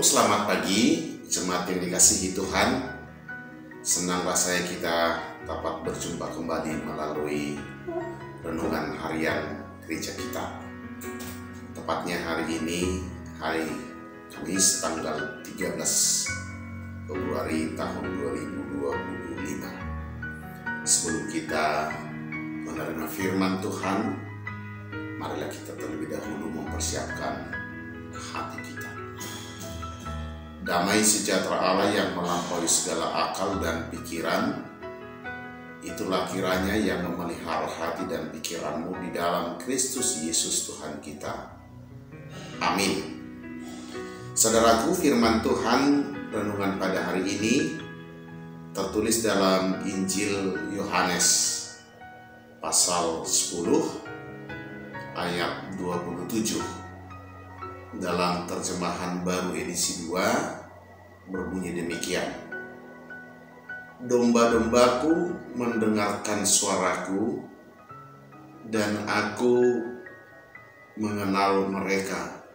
Selamat pagi, jemaat yang dikasihi Tuhan. Senang rasanya kita dapat berjumpa kembali melalui renungan harian gereja kita. Tepatnya hari ini, hari Kamis tanggal 13 Februari tahun 2025. Sebelum kita menerima firman Tuhan, marilah kita terlebih dahulu mempersiapkan hati kita. Damai sejahtera Allah yang melampaui segala akal dan pikiran, itulah kiranya yang memelihara hati dan pikiranmu di dalam Kristus Yesus Tuhan kita. Amin. Saudaraku, firman Tuhan renungan pada hari ini tertulis dalam Injil Yohanes pasal 10 ayat 27. Dalam terjemahan baru edisi 2 berbunyi demikian. Domba-dombaku mendengarkan suaraku, dan aku mengenal mereka,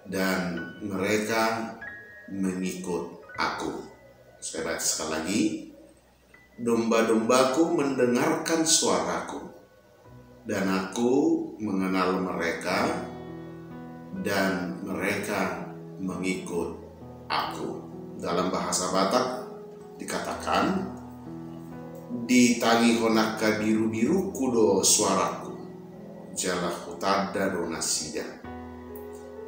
dan mereka mengikut aku. Saya baca sekali lagi. Domba-dombaku mendengarkan suaraku, dan aku mengenal mereka, dan mereka mengikut aku. Dalam bahasa Batak dikatakan, di tangi honaka biru-biru kudo suaraku, jalah hutada do nasida,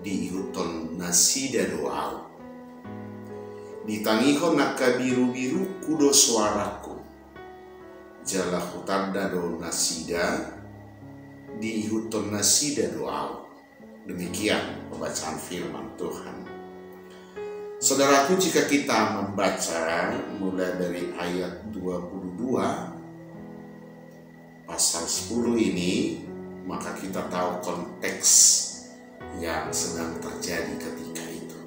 di ihuton nasida doau. Di tangi honaka biru-biru kudo suaraku, jalah hutada do nasida, di ihuton nasida doau. Demikian pembacaan firman Tuhan. Saudaraku, jika kita membaca mulai dari ayat 22 pasal 10 ini, maka kita tahu konteks yang sedang terjadi ketika itu,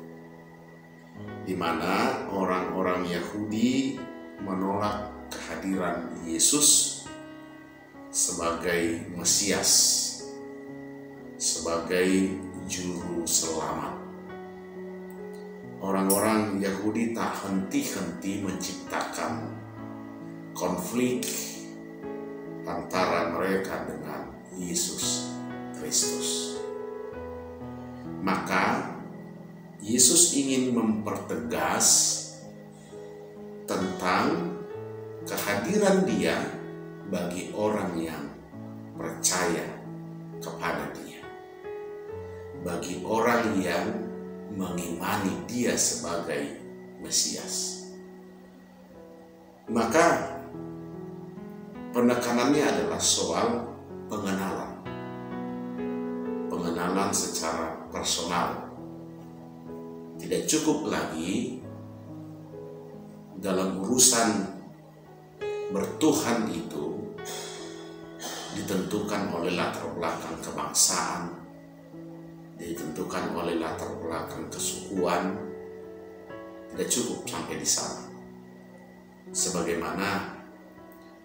di mana orang-orang Yahudi menolak kehadiran Yesus sebagai Mesias, sebagai juru selamat. Orang-orang Yahudi tak henti-henti menciptakan konflik antara mereka dengan Yesus Kristus. Maka Yesus ingin mempertegas tentang kehadiran Dia bagi orang yang percaya kepada Dia, bagi orang yang mengimani Dia sebagai Mesias. Maka penekanannya adalah soal pengenalan secara personal. Tidak cukup lagi dalam urusan bertuhan itu ditentukan oleh latar belakang kebangsaan, ditentukan oleh latar belakang kesukuan. Tidak cukup sampai di sana, sebagaimana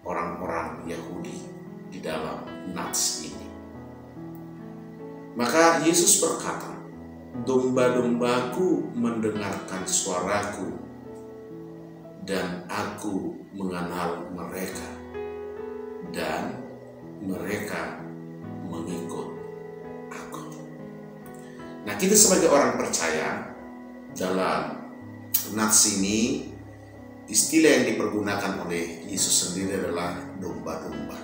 orang-orang Yahudi di dalam nats ini. Maka Yesus berkata, domba-dombaku mendengarkan suaraku, dan aku mengenal mereka, dan mereka mengikut aku. Nah, kita sebagai orang percaya, dalam nats ini istilah yang dipergunakan oleh Yesus sendiri adalah domba-domba.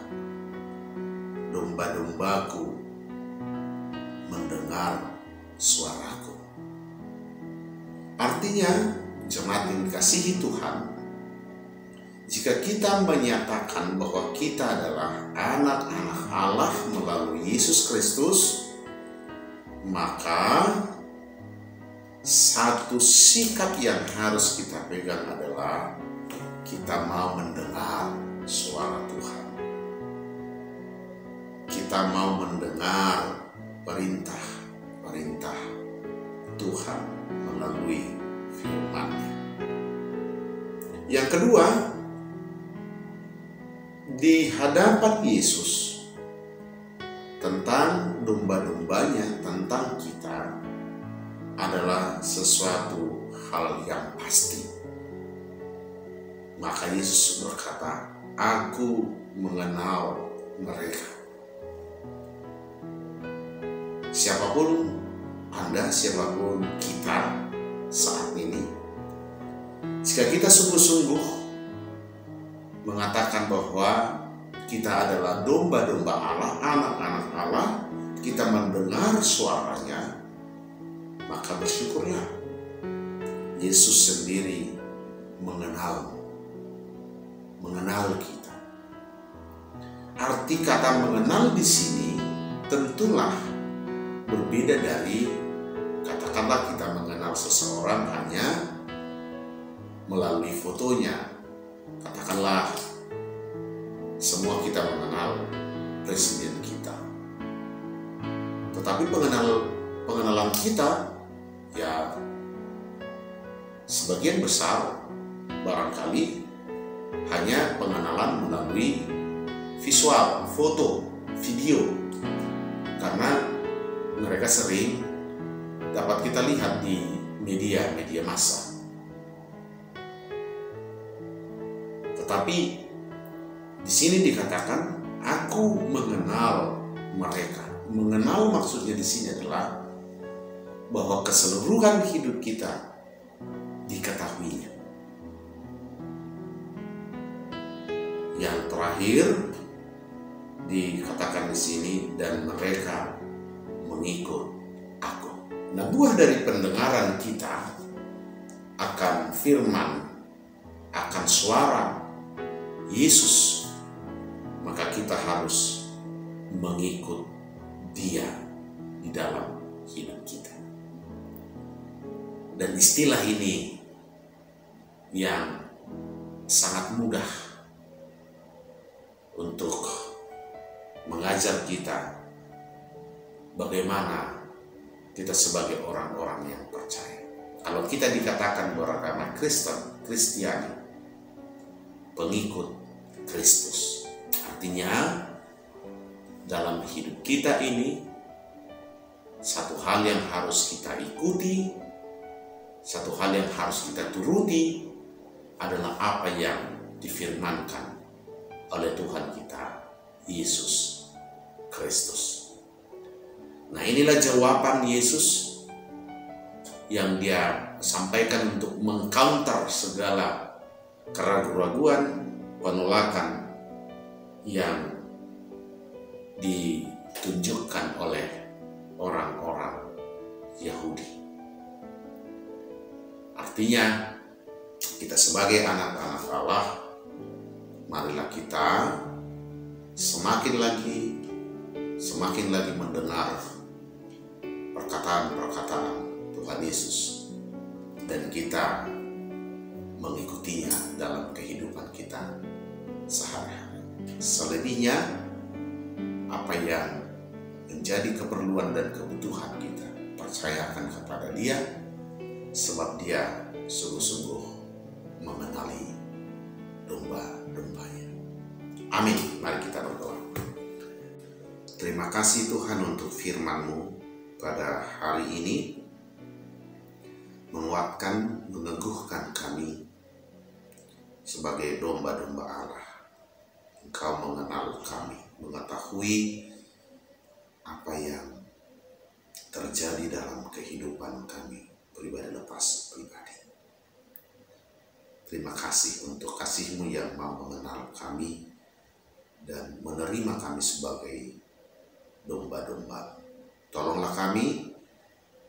Domba-dombaku mendengar suaraku. Artinya, jemaat yang dikasihi Tuhan, jika kita menyatakan bahwa kita adalah anak-anak Allah melalui Yesus Kristus, maka satu sikap yang harus kita pegang adalah kita mau mendengar suara Tuhan. Kita mau mendengar perintah Tuhan melalui firman-Nya. Yang kedua, di hadapan Yesus tentang domba-dombanya, tentang kita, adalah sesuatu hal yang pasti. Maka Yesus berkata, "Aku mengenal mereka." Siapapun Anda, siapapun kita saat ini, jika kita sungguh-sungguh mengatakan bahwa kita adalah domba-domba Allah, anak-anak Allah, kita mendengar suaranya, maka bersyukurlah. Yesus sendiri mengenal kita. Arti kata mengenal di sini tentulah berbeda dari katakanlah kita mengenal seseorang hanya melalui fotonya. Katakanlah semua kita mengenal presiden kita. Tetapi pengenalan kita ya sebagian besar barangkali hanya pengenalan melalui visual, foto, video. Karena mereka sering dapat kita lihat di media massa. Tetapi di sini dikatakan, "Aku mengenal mereka." Mengenal maksudnya di sini adalah bahwa keseluruhan hidup kita diketahuinya. Yang terakhir dikatakan di sini, "Dan mereka mengikut aku." Nah, buah dari pendengaran kita akan firman, akan suara Yesus, maka kita harus mengikut Dia di dalam hidup kita. Dan istilah ini yang sangat mudah untuk mengajar kita bagaimana kita sebagai orang-orang yang percaya. Kalau kita dikatakan beragama Kristiani, pengikut Kristus, artinya dalam hidup kita ini satu hal yang harus kita ikuti, satu hal yang harus kita turuti adalah apa yang difirmankan oleh Tuhan kita Yesus Kristus. Nah, inilah jawaban Yesus yang Dia sampaikan untuk mengcounter segala keraguan-raguan, penolakan yang ditunjukkan oleh orang-orang Yahudi. Artinya, kita sebagai anak-anak Allah, marilah kita semakin lagi mendengar perkataan-perkataan Tuhan Yesus, dan kita mengikutinya dalam kehidupan kita sehari-hari. Selebihnya, apa yang menjadi keperluan dan kebutuhan kita, percayakan kepada Dia, sebab Dia sungguh-sungguh mengenali domba-dombanya. Amin. Mari kita berdoa. Terima kasih Tuhan untuk firman-Mu pada hari ini, menguatkan, meneguhkan kami sebagai domba-domba Allah. Engkau mengenal kami, mengetahui apa yang terjadi dalam kehidupan kami pribadi lepas pribadi. Terima kasih untuk kasih-Mu yang mau mengenal kami dan menerima kami sebagai domba-domba. Tolonglah kami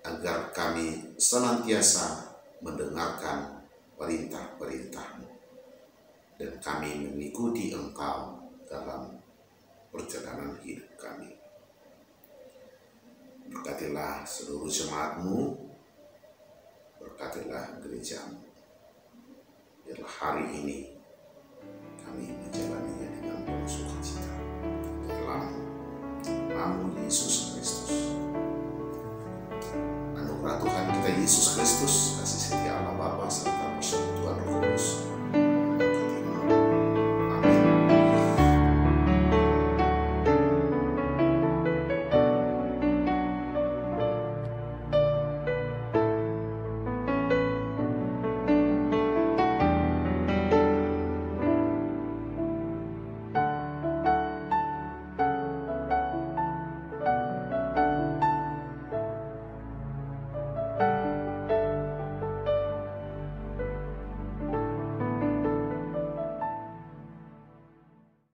agar kami senantiasa mendengarkan perintah-perintah-Mu dan kami mengikuti Engkau dalam perjalanan hidup kami. Berkatilah seluruh jemaat-Mu, berkatilah gereja-Mu. Biarlah hari ini kami menjalaninya dengan penuh sukacita. Dalam nama Yesus Kristus. Anugerah Tuhan kita Yesus Kristus, kasih setia Allah Bapa